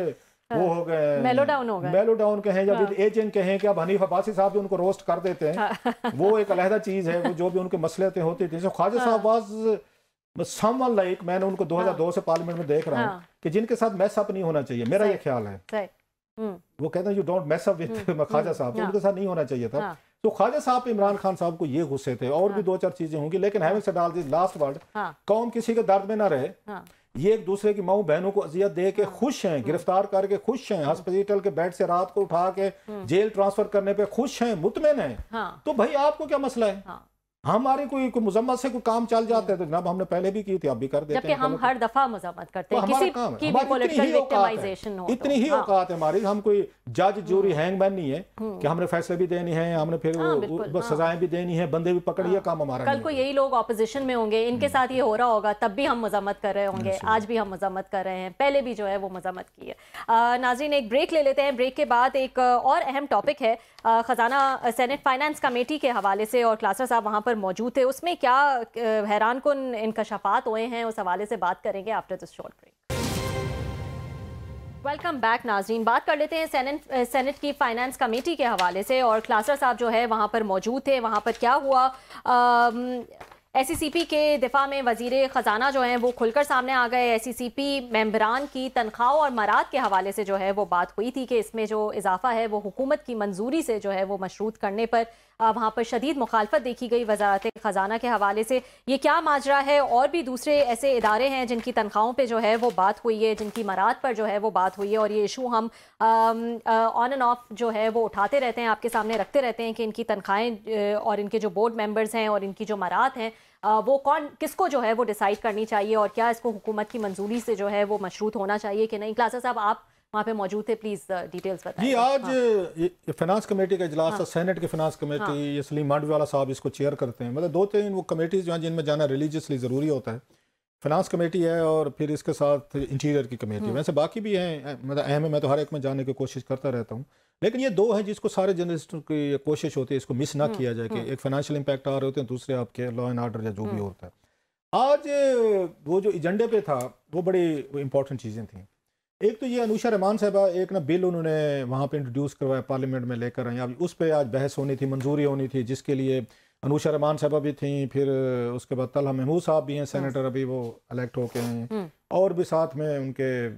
वो हो गए, मेलोडाउन कहें या विद एजेंट कहें, कि अब हनीफ अब्बासी साहब भी उनको रोस्ट कर देते हैं, वो एक अलहदा चीज है, वो जो भी उनके मसले होती थी। Khwaja Sahab was someone like, मैंने उनको 2002 से पार्लियामेंट में देख रहा हूँ कि जिनके साथ मैस अप नहीं होना चाहिए, मेरा ये ख्याल है। वो कहते हैं you don't mess up with Khawaja sahab, तो उनके साथ नहीं होना चाहिए था। तो ख्वाजा साहब पे इमरान खान साहब को ये गुस्से थे, और भी दो चार चीजें होंगी, लेकिन having said all this, last word, कौम किसी के दर्द में ना रहे, ये एक दूसरे की माऊ बहनों को अजियत दे के खुश हैं, गिरफ्तार करके खुश हैं, हॉस्पिटल के बेड से रात को उठा के जेल ट्रांसफर करने पे खुश हैं, मुतमिन हैं। तो भाई आपको क्या मसला है? हमारी कोई मजम्मत से कोई काम चल जाता है तो जनाब हमने पहले भी की थी, अब भी कर देते हैं। जबकि हम हर दफा मजम्मत करते हैं, किसी की भी पॉलिटिकल विक्टिमाइजेशन हो, इतनी ही औकात है हमारी। हम कोई जज जूरी हैंगमैन नहीं है कि हमने फैसले भी देने हैं, हमने फिर वो सजाएं भी देनी है, बंदे भी पकड़िए, काम हमारा। कल को यही लोग ऑपोजिशन में होंगे, इनके साथ ये हो रहा होगा, तब भी हम मजम्मत कर रहे होंगे। आज भी हम मजम्मत कर रहे हैं, पहले भी जो है वो मजम्मत की है। नाज़रीन एक ब्रेक ले लेते हैं, ब्रेक के बाद एक और अहम टॉपिक है खजाना सेनेट फाइनेंस कमेटी के हवाले से, और क्लासर साहब वहाँ पर मौजूद थे, उसमें क्या हैरान कुन इंकशाफात हुए हैं उस हवाले से बात करेंगे after this short break. Welcome back नाज़रीन, बात कर लेते हैं सेनेट की फाइनेंस कमेटी के हवाले से, और क्लासर साहब जो है वहाँ पर मौजूद थे। वहाँ पर क्या हुआ, SECP के दिफा में वजीर ख़जाना जो हैं वो खुलकर सामने आ गए। SECP मेंबरान की तनख्वाह और मराद के हवाले से जो है वो बात हुई थी कि इसमें जो इजाफा है वो हुकूमत की मंजूरी से जो है वो मशरूत करने पर वहाँ पर शदीद मुखालफत देखी गई वजारत ख़जाना के हवाले से। ये क्या माजरा है? और भी दूसरे ऐसे इदारे हैं जिनकी तनख्वाहों पे जो है वो बात हुई है, जिनकी मराद पर जो है वो बात हुई है, और ये इशू हम ऑन एंड ऑफ जो है वो उठाते रहते हैं, आपके सामने रखते रहते हैं कि इनकी तनख्वाहें और इनके जो बोर्ड मेंबर्स हैं और इनकी जो मराद हैं वो कौन किसको जो है वो डिसाइड करनी चाहिए, और क्या इसको हुकूमत की मंजूरी से जो है वो मशरूत होना चाहिए कि नहीं। क्लासर साहब आप वहाँ पे मौजूद थे, प्लीज डिटेल्स बताइए। जी, आज फाइनेंस कमेटी का इजलास था, सेनेट की फाइनेंस कमेटी, ये सलीम मांडवीवाला साहब इसको चेयर करते हैं। मतलब 2-3 वो कमेटीज जो हैं जिनमें जाना रिलीजियसली ज़रूरी होता है। फाइनेंस कमेटी है और फिर इसके साथ इंटीरियर की कमेटी, वैसे बाकी भी हैं, मतलब अहम है, मैं तो हर एक में जाने की कोशिश करता रहता हूँ, लेकिन ये दो हैं जिसको सारे जर्नलिस्टों की कोशिश होती है इसको मिस ना किया जाए कि एक फाइनेंशियल इम्पैक्ट आ रहे होते हैं, दूसरे आपके लॉ एंड ऑर्डर या जो भी होता है। आज वो जो एजेंडे पे था वो बड़ी इंपॉर्टेंट चीज़ें थी। एक तो ये अनुषा रहमान साहबा एक ना बिल उन्होंने वहाँ पे इंट्रोड्यूस करवाया, पार्लियामेंट में लेकर आए, अब उस पर आज बहस होनी थी, मंजूरी होनी थी, जिसके लिए अनुषा रहमान साहबा भी थी, फिर उसके बाद तलहा महमूद साहब भी हैं सेनेटर, अभी वो इलेक्ट होके हैं, और भी साथ में उनके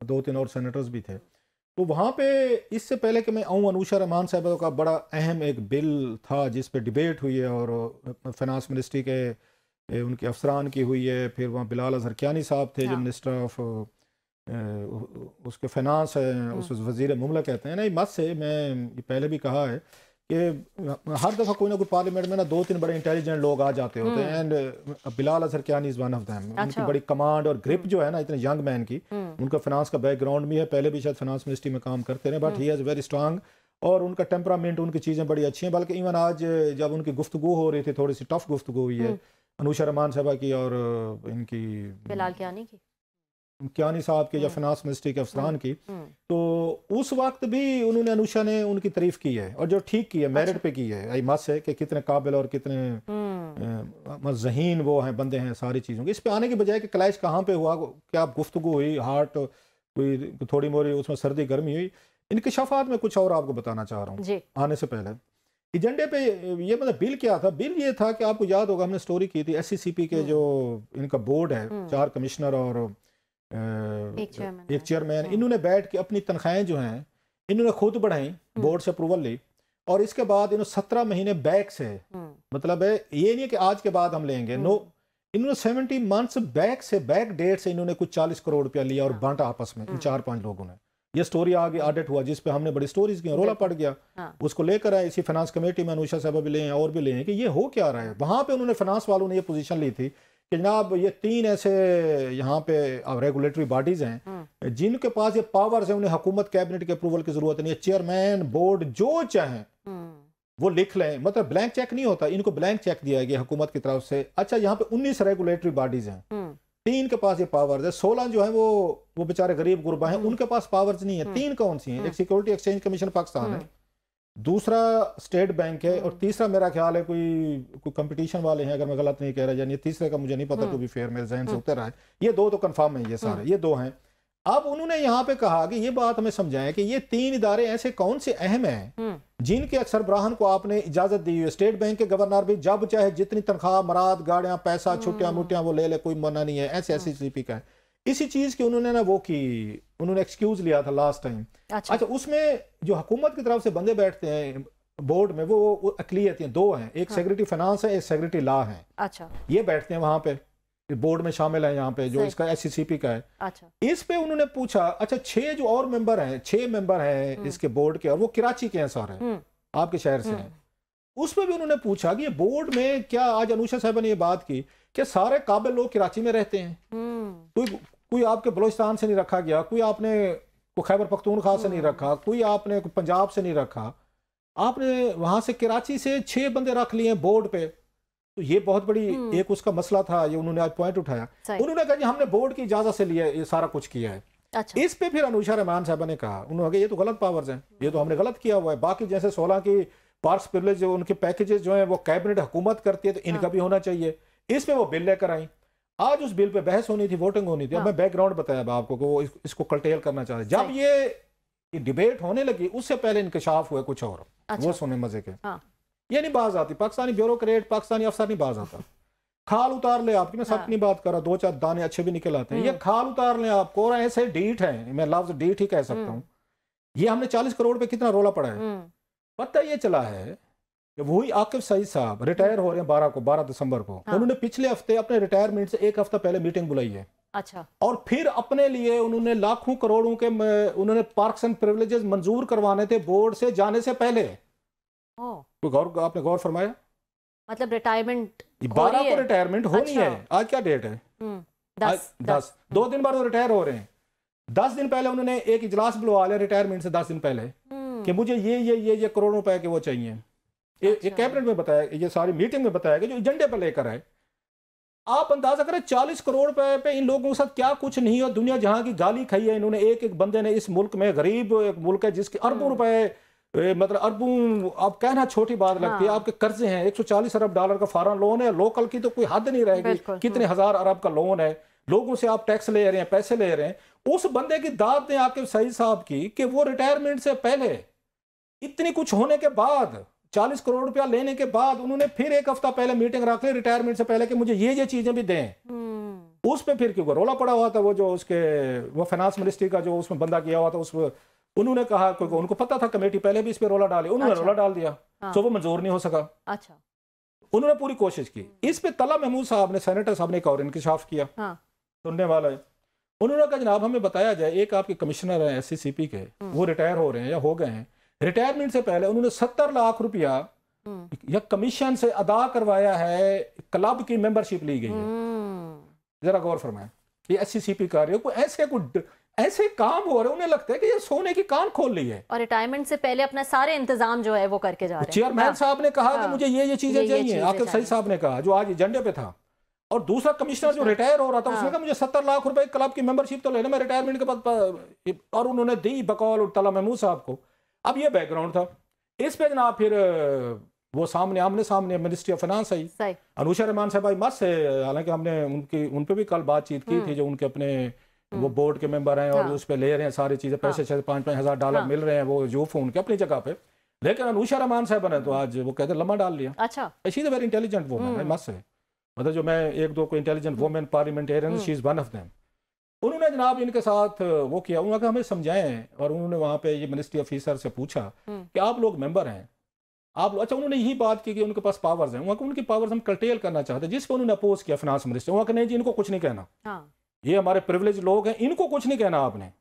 2-3 और सेनेटर्स भी थे। तो वहाँ पे इससे पहले कि मैं आऊँ, अनुषा रहमान साहबा का बड़ा अहम एक बिल था जिस पे डिबेट हुई है और फाइनेंस मिनिस्ट्री के उनके अफसरान की हुई है, फिर वहाँ बिलाल अजहर कियानी साहब थे जो मिनिस्टर ऑफ उसके फाइनेंस है, उस वज़ीर मुमला कहते हैं ना, मत से मैं पहले भी कहा है कि हर दफ़ा कोई ना कोई पार्लियामेंट में ना 2-3 बड़े इंटेलिजेंट लोग आ जाते होते हैं, and Bilal Azhar Kiyani is one of them. उनकी बड़ी कमांड और ग्रिप जो है ना इतने यंग मैन की, उनका फाइनेंस का बैकग्राउंड भी है, पहले भी शायद फाइनेंस मिनिस्ट्री में काम करते रहे, but he has very strong, और उनका टेम्परामेंट, उनकी चीज़ें बड़ी अच्छी हैं। बल्कि इवन आज जब उनकी गुफ्तगू हो रही थी, थोड़ी सी टफ गुफ्तगू हुई है अनुषा रहमान साहबा की और इनकी बिलाल कियानी साहब के या फाइनेंस मिनिस्ट्री के अफसरान की, तो उस वक्त भी उन्होंने अनुषा ने उनकी तारीफ की है, और जो ठीक की है, मेरिट पे की है, आई मस है कि कितने काबिल और कितने ज़हीन वो हैं, बंदे हैं सारी चीज़ों के। इस पे आने की बजाय कि क्लैश कहाँ पे हुआ, क्या गुफ्तगू हुई, हार्ट कोई थोड़ी मोड़ी उसमें सर्दी गर्मी हुई, इंकशाफात में कुछ और आपको बताना चाह रहा हूँ आने से पहले। एजेंडे पे ये मतलब बिल क्या था, बिल ये था कि आपको याद होगा हमने स्टोरी की थी, SCCP के जो इनका बोर्ड है, 4 कमिश्नर और एक चेयरमैन, इन्होंने बैठ के अपनी तनख्वाहें जो हैं इन्होंने खुद बढ़ाई, बोर्ड से अप्रूवल ली, और इसके बाद इन्होंने 17 महीने बैक से, मतलब है ये नहीं है कि आज के बाद हम लेंगे, नो, इन्होंने 70 मंथ्स बैक से, बैक डेट से इन्होंने कुछ 40 करोड़ रुपया लिया और बांटा आपस में इन 4-5 लोगों ने। ये स्टोरी आगे ऑडिट हुआ जिस पे हमने बड़ी स्टोरीज की, रोला पड़ गया, उसको लेकर आए इसी फाइनेंस कमेटी में, अनुषा साहब भी ले हैं और भी ले हैं कि ये हो क्या रहा है। वहां पे उन्होंने फाइनेंस वालों ने ये पोजीशन ली थी कि जनाब ये 3 ऐसे यहाँ पे रेगुलेटरी बॉडीज हैं जिनके पास ये पावर्स हैं, उन्हें हुकूमत कैबिनेट के अप्रूवल की जरूरत नहीं है, चेयरमैन बोर्ड जो चाहें वो लिख लें, मतलब ब्लैंक चेक नहीं होता, इनको ब्लैंक चेक दिया गया हुकूमत की तरफ से। अच्छा, यहाँ पे 19 रेगुलेटरी बॉडीज हैं, 3 के पास ये पावर्स है, 16 जो है वो बेचारे गरीब गुरबा हैं, उनके पास पावर्स नहीं है। 3 कौन सी हैं? एक सिक्योरिटी एक्सचेंज कमीशन पाकिस्तान है, दूसरा स्टेट बैंक है, और तीसरा मेरा ख्याल है कोई कंपटीशन वाले हैं, अगर मैं गलत नहीं कह रहा, यानी तीसरे का मुझे नहीं पता, टू बी फेयर मेरे जहन से उतर रहा है। ये 2 तो कंफर्म है, ये सारे ये 2 हैं। अब उन्होंने यहाँ पे कहा कि ये बात हमें समझाएं कि ये 3 इदारे ऐसे कौन से अहम हैं जिनके सरबराहन को आपने इजाजत दी है। स्टेट बैंक के गवर्नर भी जब चाहे जितनी तनख्वाह, मराद, गाड़ियां, पैसा, छुट्टियां मुट्टियां वो ले ले, कोई मना नहीं है, ऐसे SCCP का है। इसी चीज की उन्होंने ना वो की, उन्होंने एक्सक्यूज लिया था लास्ट टाइम। अच्छा, उसमें जो हुकूमत की तरफ से बंदे बैठते हैं बोर्ड में, वो अकलियत हैं, 2 हैं, एक सेक्रेटरी फाइनेंस है, एक सेक्रेटरी लॉ है। अच्छा, ये बैठते हैं वहां पे, बोर्ड में शामिल है यहाँ पे जो इसका SCCP का है। अच्छा, इस पे उन्होंने पूछा, अच्छा 6 जो और मेंबर हैं, 6 मेंबर हैं इसके बोर्ड के, और वो कराची के हैं सारे, आपके शहर से हैं। उस पे भी उन्होंने पूछा कि ये बोर्ड में क्या, आज अनुषा साहब ने ये बात की कि सारे काबिल लोग कराची में रहते हैं, कोई आपके बलोचिस्तान से नहीं रखा गया, कोई आपने खैबर पख्तूनख्वा से नहीं रखा, कोई आपने पंजाब से नहीं रखा, आपने वहां से कराची से 6 बंदे रख लिए बोर्ड पे। तो ये बहुत बड़ी एक उसका मसला था, ये उन्होंने आज पॉइंट उठाया। उन्होंने कहा कि हमने बोर्ड की इजाजत से लिया, ये सारा कुछ किया है। अच्छा, इस पे फिर अनुषा रहमान साहब ने कहा, उन्होंने कहा ये तो गलत पावर्स हैं, ये तो हमने गलत किया हुआ है। बाकी जैसे 16 की पार्क्स प्रिविलेज जो उनके पैकेजेस जो हैं वो कैबिनेट हुकूमत करती है, तो इनका भी होना चाहिए। इस पे वो बिल लेकर आई, आज उस बिल पे बहस होनी थी, वोटिंग होनी थी। अब मैं बैकग्राउंड बताया आपको कि वो इसको कर्टेल करना चाहते। जब ये डिबेट होने लगी उससे पहले इंकशाफ हुए कुछ और। अच्छा, वो सुने मजे के। ये नहीं बाज आती, पाकिस्तानी ब्यूरोक्रेट, पाकिस्तानी अफसर नहीं बाज आता। खाल उतार ले आपकी, मैं सब नहीं बात कर रहा, 2-4 दाने अच्छे भी निकल आते हैं, ये खाल उतार ले आपको, और ऐसे डीट है, मैं लफ्ज डीट ही कह सकता हूँ। ये हमने 40 करोड़ पे कितना रोला पड़ा है। पता ये चला है कि वही आकिब सईद साहब रिटायर हो रहे हैं 12 दिसंबर को। उन्होंने पिछले हफ्ते अपने रिटायरमेंट से 1 हफ्ता पहले मीटिंग बुलाई है। अच्छा, और फिर अपने लिए उन्होंने लाखों करोड़ों के उन्होंने पार्क्स एंड प्रिविलेजेस मंजूर करवाने थे बोर्ड से जाने से पहले। तो आपने गौर फरमाया, मतलब रिटायरमेंट 12 को रिटायरमेंट होनी है। आज क्या डेट है? 10। 2 दिन बाद वो रिटायर हो रहे हैं। 10 दिन पहले उन्होंने एक इजलास बुलवा लिया रिटायरमेंट से 10 दिन पहले कि मुझे ये करोड़ों रुपए के वो चाहिए। एक कैबिनेट में बताया, ये सारी मीटिंग में बताया कि जो एजेंडे पर लेकर आए। आप अंदाजा करें 40 करोड़ रुपए पे इन लोगों के साथ क्या कुछ नहीं हो, दुनिया जहां की गाली खाई है इन्होंने। एक एक बंदे ने, इस मुल्क में गरीब एक मुल्क है जिसके अरबों रुपए, मतलब अरबों, आप कहना छोटी बात लगती है, आपके कर्जे हैं, 140 अरब डॉलर का फॉरेन लोन है, लोकल की तो कोई हद नहीं रहेगी, कितने हजार अरब का लोन है, लोगों से आप टैक्स ले रहे हैं, पैसे ले रहे हैं। उस बंदे की दाद दें आपके सईद साहब की कि वो रिटायरमेंट से पहले इतनी कुछ होने के बाद 40 करोड़ रुपया लेने के बाद उन्होंने फिर एक हफ्ता पहले मीटिंग रख ली रिटायरमेंट से पहले कि मुझे ये चीजें भी दें। उस पे फिर क्यों रोला पड़ा हुआ था, वो जो उसके वो फाइनेंस मिनिस्ट्री का जो उसमें बंदा किया हुआ था, उस उन्होंने कहा, क्योंकि उनको पता था कमेटी पहले भी इस पे रोला डाली, उन्होंने रोला डाल दिया, तो वो मंजूर नहीं हो सका। अच्छा, उन्होंने पूरी कोशिश की। इस पे तला महमूद साहब ने, सेनेटर साहब ने एक और इंकशाफ किया, सुनने वाला है। उन्होंने कहा जनाब हमें बताया जाए, एक आपके कमिश्नर हैं SCCP के, वो रिटायर हो रहे हैं या हो गए हैं, रिटायरमेंट से पहले उन्होंने 70 लाख रुपया या कमीशन से अदा करवाया है, क्लब की मेंबरशिप ली गई है। जरा गौर फरमाएं, ये SCCP कार्य को ऐसे काम हो रहे, उन्हें लगता है कि ये सोने की कान खोल ली है, और रिटायरमेंट से पहले अपना सारे इंतजाम जो है वो करके जा रहे हैं। चेयरमैन साहब ने कहा कि मुझे ये चीजें चाहिए, आकिब सईद साहब ने कहा, जो आज एजेंडे पे था, और दूसरा कमिश्नर जो रिटायर हो रहा था उसने कहा मुझे 70 लाख रुपए क्लब की मेंबरशिप तो लेना मैं रिटायरमेंट के बाद, और उन्होंने दी बकौल तला महमूद साहब को। अब ये बैकग्राउंड था। इस पे जनाब फिर वो आमने सामने ministry of finance I, Anusha Rahman साहब आई मत से, हालांकि हमने उन पे भी कल बातचीत की थी, जो उनके अपने वो बोर्ड के मेंबर हैं और उस पे ले रहे हैं सारी चीजें, पैसे $5-5 हज़ार डॉलर मिल रहे हैं, वो यूफ उनके अपनी जगह पे। लेकिन अनुषा रहमान साहब ने तो आज वो कहते लम्हा डाल लिया। अच्छा, she is a very intelligent woman, मत से, मतलब जो मैं एक दो को intelligent women parliamentarian, she is one of them. उन्होंने जनाब इनके साथ वो किया, उन्होंने कहा हमें समझाएं, और उन्होंने वहाँ पे ये मिनिस्ट्री ऑफिसर से पूछा कि आप लोग मेंबर हैं, आप, अच्छा उन्होंने यही बात की कि उनके पास पावर्स हैं, उनकी पावर्स हम कर्टेल करना चाहते हैं, जिस पर उन्होंने अपोज किया फाइनेंस मिनिस्टर, वहाँ नहीं जी इनको कुछ नहीं कहना, ये हमारे प्रिविलेज लोग हैं, इनको कुछ नहीं कहना आपने,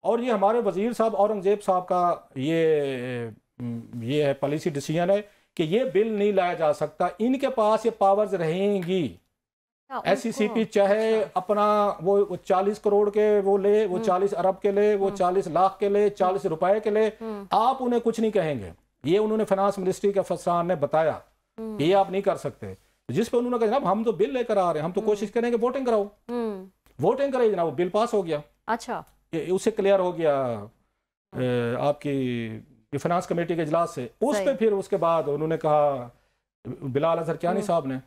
और ये हमारे वजीर साहब औरंगजेब साहब का ये है पॉलिसी डिसीजन है कि ये बिल नहीं लाया जा सकता, इनके पास ये पावर्स रहेंगी। SCCP चाहे अपना वो 40 करोड़ के वो ले, वो 40 अरब के ले, वो 40 लाख के ले, 40 रुपए के ले, आप उन्हें कुछ नहीं कहेंगे। ये उन्होंने फाइनेंस मिनिस्ट्री के अफसरान ने बताया कि ये आप नहीं कर सकते, जिस पे उन्होंने कहा जनाब हम तो बिल लेकर आ रहे हैं, हम तो कोशिश करेंगे वोटिंग कराओ, वोटिंग कराई जनाब, बिल पास हो गया। अच्छा, उससे क्लियर हो गया आपकी फाइनेंस कमेटी के इजलास से। उस पे फिर उसके बाद उन्होंने कहा, बिलाल अजहर कियानी साहब ने,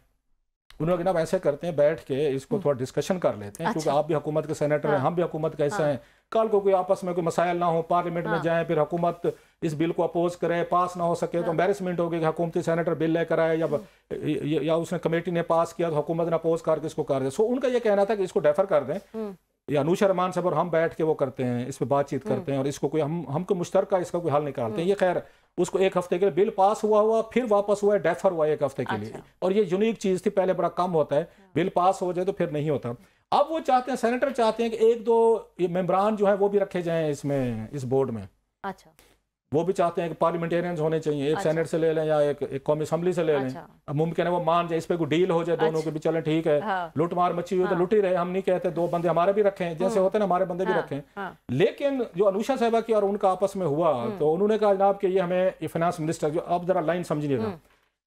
उन्होंने जनाब ऐसे करते हैं बैठ के इसको थोड़ा डिस्कशन कर लेते हैं, क्योंकि आप भी हुकूमत के सेनेटर हैं, हम भी हुकूमत का हिस्सा हैं, कल को कोई आपस में कोई मसाइल ना हो, पार्लियामेंट में जाए, फिर हुकूमत इस बिल को अपोज करे, पास ना हो सके तो एम्बेरसमेंट होगी कि हुकूमती सेनेटर बिल लेकर आए, या उसने कमेटी ने पास किया तो हुकूमत ने अपोज करके इसको कर दे। सो उनका ये कहना था कि इसको डेफर कर दें, या अनुषा रहमान साहब और हम बैठ के वो करते हैं, इस पर बातचीत करते हैं, और इसको कोई हमको मुश्तरका इसका कोई हल निकालते हैं। ये खैर उसको एक हफ्ते के लिए बिल पास हुआ फिर वापस हुआ है, डेफर हुआ एक हफ्ते के लिए, और ये यूनिक चीज थी, पहले बड़ा कम होता है, बिल पास हो जाए तो फिर नहीं होता। अब वो चाहते हैं, सेनेटर चाहते हैं कि एक दो ये मेंबरान जो है वो भी रखे जाएं इसमें, इस बोर्ड में। अच्छा, वो भी चाहते हैं कि पार्लियामेंटेरियंस होने चाहिए, एक सेनेट से ले लें या एक कौमी असेंबली से ले लें। अब मुमकिन है वो मान जाए, इस पे कोई डील हो जाए दोनों के भी, चलें ठीक है, लूट मार मची हुई तो लुट ही रहे, हम नहीं कहते, दो बंदे हमारे भी रखें, जैसे होते हैं ना हमारे बंदे भी रखें। लेकिन जो अनुषा साहबा की और उनका आपस में हुआ, तो उन्होंने कहा जनाब कि ये हमें फाइनेंस मिनिस्टर, जो आप जरा लाइन समझिएगा,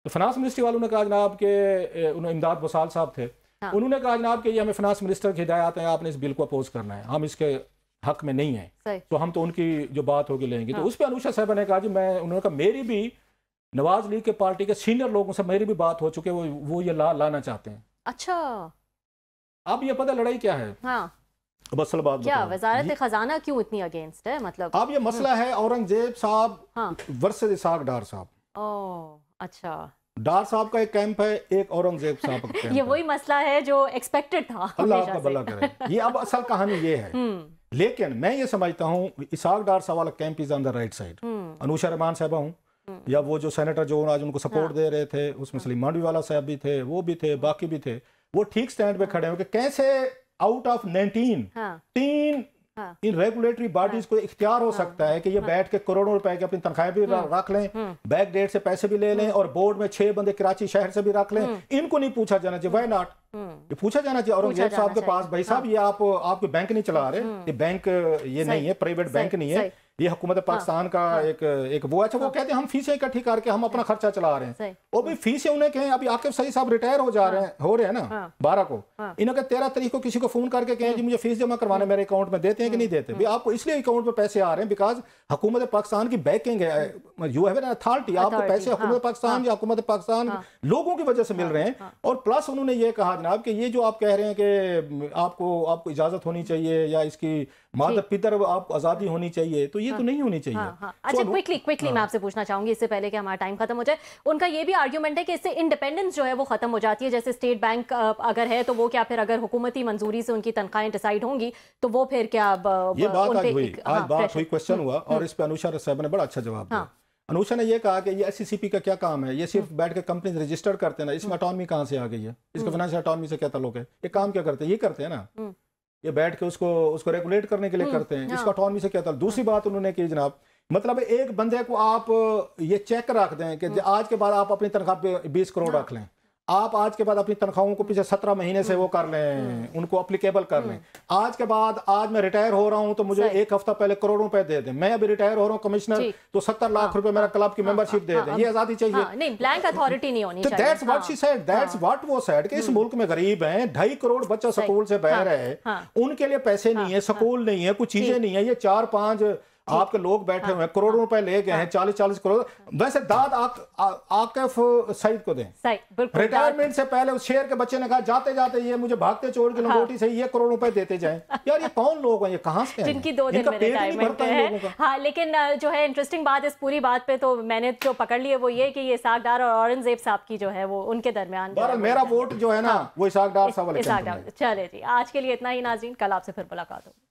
तो फाइनेंस मिनिस्ट्री वालों ने कहा जनाब के, इमदाद बसाल साहब थे, उन्होंने कहा जनाब कि ये हमें फाइनेंस मिनिस्टर की हिदायत है, आपने इस बिल को अपोज करना है, हम इसके हक में नहीं है, तो हम तो उनकी जो बात होगी लेंगे। तो उस पर अनुषा साहब ने कहा जी उन्होंने कहा मेरी भी नवाज लीग के पार्टी के सीनियर लोगों से मेरी भी बात हो चुकी है, वो ये लाना चाहते हैं। अच्छा, अब ये पता लड़ाई क्या है? अब असल बात क्या वजारत खजाना क्यों इतनी अगेंस्ट है? मतलब अब ये मसला है औरंगजेब साहब वर्सेस इसाक डार साहब। अच्छा, डार साहब का एक कैंप है, एक औरंगजेब साहब का कैंप ये वही मसला है जो एक्सपेक्टेड था। अल्लाह आपका भला करे। ये अब असल कहानी ये है। लेकिन मैं ये समझता हूँ इसाक डार साहब वाला camp is on the right side. Anusha Rahman साहबा हूँ, या वो जो सेनेटर जो आज उनको सपोर्ट दे रहे थे, उसमें सलीम मांडवी वाला साहब भी थे, वो भी थे, बाकी भी थे, वो ठीक स्टैंड पे खड़े हो कि कैसे out of 19 in regulatory bodies को इख्तियार हो सकता है कि ये बैठ के करोड़ों रुपए की अपनी तनख्वाहें भी रख लें, बैक डेट से पैसे भी ले लें, और बोर्ड में 6 बंदे कराची शहर से भी रख लें, इनको नहीं पूछा जाना चाहिए। Why not? ये पूछा जाना चाहिए औरंगजेब साहब के पास, भाई साहब ये आप कोई बैंक नहीं चला रहे, ये बैंक ये नहीं है, प्राइवेट बैंक नहीं है, ये हुकूमत पाकिस्तान का एक वो अच्छा वो कहते हैं हम फीसें इकट्ठी करके हम अपना खर्चा चला रहे हैं। और भी फीसें उन्हें कहें, अभी आकिब सईद साहब रिटायर हो रहे हैं ना 12 को, इन्होंने 13 तारीख को किसी को फोन करके कहें जी मुझे फीस जमा करवाने मेरे अकाउंट में, देते हैं कि नहीं देते? भाई आपको इसलिए अकाउंट में पैसे आ रहे हैं बिकॉज हुकूमत पाकिस्तान की बैकिंग है, यू हैव एन अथॉरिटी, आपको पैसे हुकूमत पाकिस्तान या हुकूमत पाकिस्तान लोगों की वजह से मिल रहे हैं। और प्लस उन्होंने ये कहा जनाब कि ये जो आप कह रहे हैं कि आपको इजाजत होनी चाहिए या इसकी माता पिता आपको आजादी होनी चाहिए, तो ये तो नहीं होनी चाहिए। अच्छा क्विकली मैं आपसे पूछना चाहूंगी इससे पहले कि हमारा टाइम खत्म हो जाए, उनका ये भी आर्ग्यूमेंट है कि इससे इंडिपेंडेंस जो है वो खत्म हो जाती है, जैसे स्टेट बैंक अगर है तो वो क्या फिर अगर हुकूमती मंजूरी से उनकी तनख्वाहें डिसाइड होंगी तो वो फिर क्या ये बात आज बात हुई, क्वेश्चन हुआ और इस पे अनुषा साहब ने बड़ा अच्छा जवाब दिया। अनुषा ने यह कहा कि ये SCCP का क्या काम है, ये सिर्फ बैठ के कंपनी रजिस्टर करते हैं ना, इसमें ऑटोनॉमी कहाँ से आ गई है, इसका फाइनेंशियल ऑटोनॉमी से क्या ताल्लुक है, ये काम क्या करते हैं, ये करते हैं ना, ये बैठ के उसको रेगुलेट करने के लिए करते हैं, इसका ऑटोनॉमी से क्या ताल्लुक। दूसरी बात उन्होंने की जनाब, मतलब एक बंदे को आप ये चेक रख दें कि आज के बाद आप अपनी तनख्वाह पे 20 करोड़ रख लें, आप आज के बाद अपनी तनख्वाहों को पिछले 17 महीने से वो कर लें, उनको एप्लीकेबल कर लें। आज के बाद आज मैं रिटायर हो रहा हूं तो मुझे एक हफ्ता पहले करोड़ों रुपए दे दें, मैं अभी रिटायर हो रहा हूं कमिश्नर तो 70 लाख रुपए मेरा क्लब की मेंबरशिप दे दें, ये आजादी चाहिए। नहीं, ब्लैंक अथॉरिटी नहीं होनी चाहिए। That's what she said, that's what वो सेड कि इस मुल्क में गरीब हैं, 2.5 करोड़ बच्चा स्कूल से बाहर है, उनके लिए पैसे नहीं है, स्कूल नहीं है, कुछ चीजें नहीं है, ये 4-5 आपके लोग बैठे हुए हैं, करोड़ों रुपए ले गए हैं, 40-40 करोड़। वैसे दाद आकिफ सईद को दें, रिटायरमेंट से पहले उस शेर के बच्चे ने कहा जाते जाते ये मुझे भागते चोर की लंगोटी से ये करोड़ रुपए देते जाएं। यार ये कौन लोग हैं, ये कहाँ से हैं जिनकी 2 दिन में रिटायरमेंट है। हाँ, लेकिन जो है इंटरेस्टिंग बात इस पूरी बात पे तो मैंने जो पकड़ ली है वो ये कि ये इसाक डार और औरंगजेब साहब की जो है वो उनके दरमियान मेरा वोट जो है ना वो इसाक डार साहब वाले। चले जी, आज के लिए इतना ही नाज़रीन, कल आपसे फिर मुलाकात होगी।